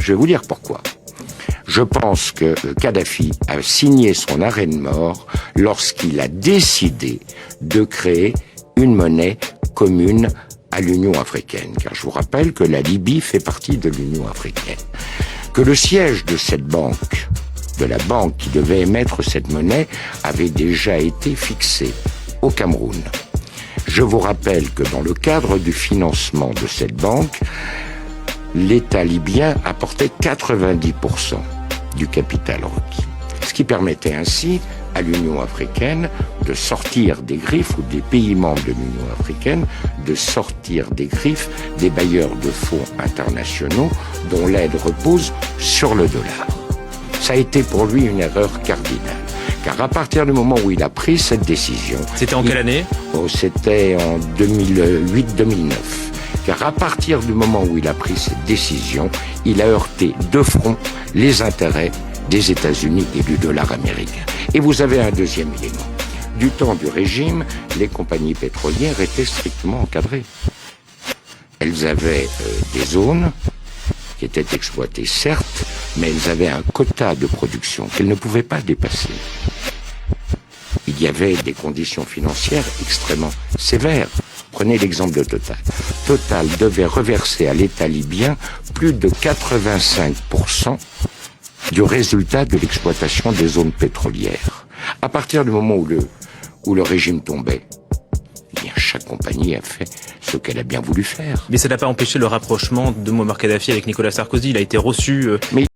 Je vais vous dire pourquoi. Je pense que Kadhafi a signé son arrêt de mort lorsqu'il a décidé de créer une monnaie commune à l'Union africaine. Car je vous rappelle que la Libye fait partie de l'Union africaine. Que le siège de cette banque, de la banque qui devait émettre cette monnaie, avait déjà été fixé au Cameroun. Je vous rappelle que dans le cadre du financement de cette banque, l'État libyen apportait 90% du capital requis. Ce qui permettait ainsi à l'Union africaine de sortir des griffes, ou des pays membres de l'Union africaine, de sortir des griffes des bailleurs de fonds internationaux dont l'aide repose sur le dollar. Ça a été pour lui une erreur cardinale. Car à partir du moment où il a pris cette décision... C'était en quelle année ? C'était en 2008-2009. Car à partir du moment où il a pris cette décision, il a heurté de front les intérêts des États-Unis et du dollar américain. Et vous avez un deuxième élément. Du temps du régime, les compagnies pétrolières étaient strictement encadrées. Elles avaient des zones qui étaient exploitées, certes, mais elles avaient un quota de production qu'elles ne pouvaient pas dépasser. Il y avait des conditions financières extrêmement sévères. Prenez l'exemple de Total. Total devait reverser à l'État libyen plus de 85% du résultat de l'exploitation des zones pétrolières. À partir du moment où le régime tombait, eh bien, chaque compagnie a fait ce qu'elle a bien voulu faire. Mais ça n'a pas empêché le rapprochement de Mouammar Kadhafi avec Nicolas Sarkozy. Il a été reçu...